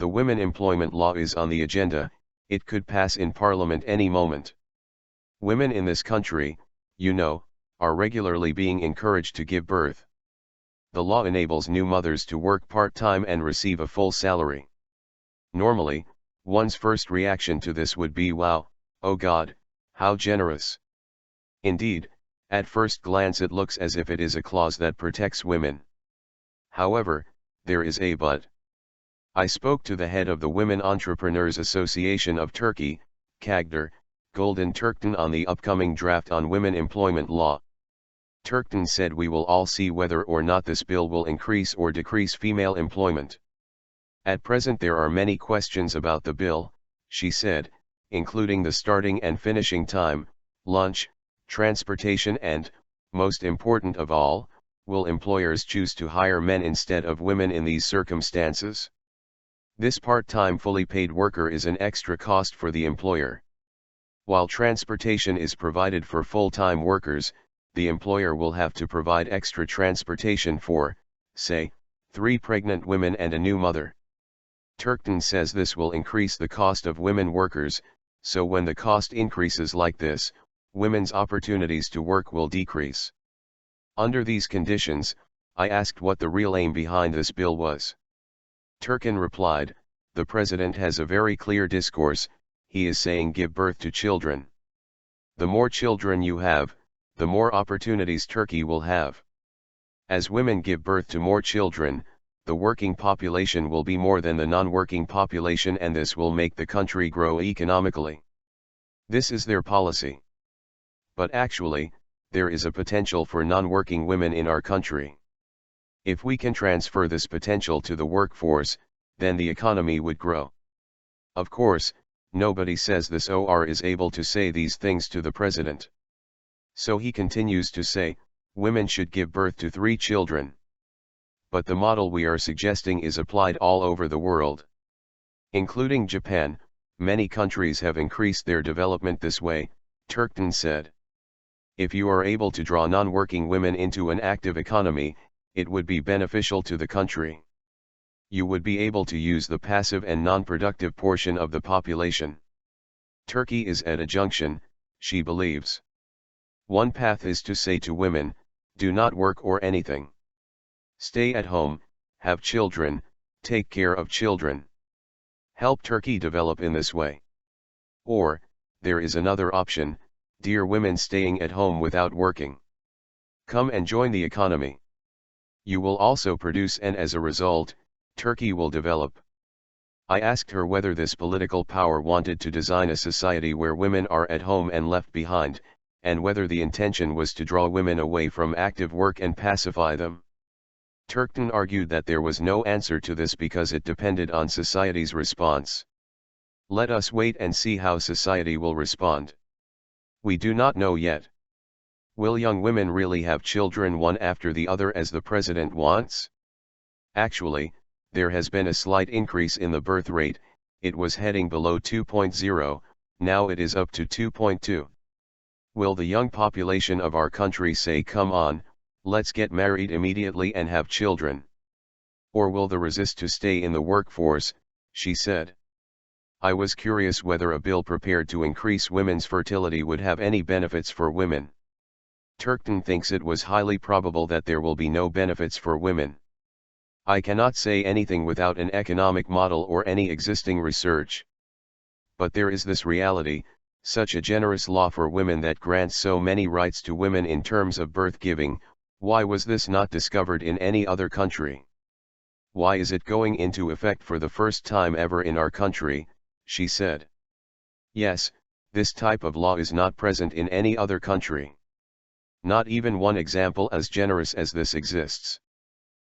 The women employment law is on the agenda, it could pass in parliament any moment. Women in this country, you know, are regularly being encouraged to give birth. The law enables new mothers to work part-time and receive a full salary. Normally, one's first reaction to this would be wow, oh God, how generous. Indeed, at first glance it looks as if it is a clause that protects women. However, there is a but. I spoke to the head of the Women Entrepreneurs Association of Turkey, KAGİDER, Gülden Türktan, on the upcoming draft on women employment law. Türktan said we will all see whether or not this bill will increase or decrease female employment. At present there are many questions about the bill, she said, including the starting and finishing time, lunch, transportation and, most important of all, will employers choose to hire men instead of women in these circumstances? This part-time fully paid worker is an extra cost for the employer. While transportation is provided for full-time workers, the employer will have to provide extra transportation for, say, 3 pregnant women and a new mother. Türktan says this will increase the cost of women workers, so when the cost increases like this, women's opportunities to work will decrease. Under these conditions, I asked what the real aim behind this bill was. Türktan replied, the president has a very clear discourse, he is saying give birth to children. The more children you have, the more opportunities Turkey will have. As women give birth to more children, the working population will be more than the non-working population, and this will make the country grow economically. This is their policy. But actually, there is a potential for non-working women in our country. If we can transfer this potential to the workforce, then the economy would grow. Of course, nobody says this or is able to say these things to the president. So he continues to say, women should give birth to 3 children. But the model we are suggesting is applied all over the world. Including Japan, many countries have increased their development this way, Türktan said. If you are able to draw non-working women into an active economy, it would be beneficial to the country. You would be able to use the passive and non-productive portion of the population. Turkey is at a junction, she believes. One path is to say to women, do not work or anything. Stay at home, have children, take care of children. Help Turkey develop in this way. Or, there is another option, dear women staying at home without working. Come and join the economy. You will also produce, and as a result, Turkey will develop. I asked her whether this political power wanted to design a society where women are at home and left behind, and whether the intention was to draw women away from active work and pacify them. Türktan argued that there was no answer to this because it depended on society's response. Let us wait and see how society will respond. We do not know yet. Will young women really have children one after the other as the president wants? Actually, there has been a slight increase in the birth rate, it was heading below 2.0, now it is up to 2.2. Will the young population of our country say come on, let's get married immediately and have children? Or will they resist to stay in the workforce, she said. I was curious whether a bill prepared to increase women's fertility would have any benefits for women. Türktan thinks it was highly probable that there will be no benefits for women. I cannot say anything without an economic model or any existing research. But there is this reality, such a generous law for women that grants so many rights to women in terms of birth giving. Why was this not discovered in any other country? Why is it going into effect for the first time ever in our country, she said. Yes, this type of law is not present in any other country. Not even one example as generous as this exists.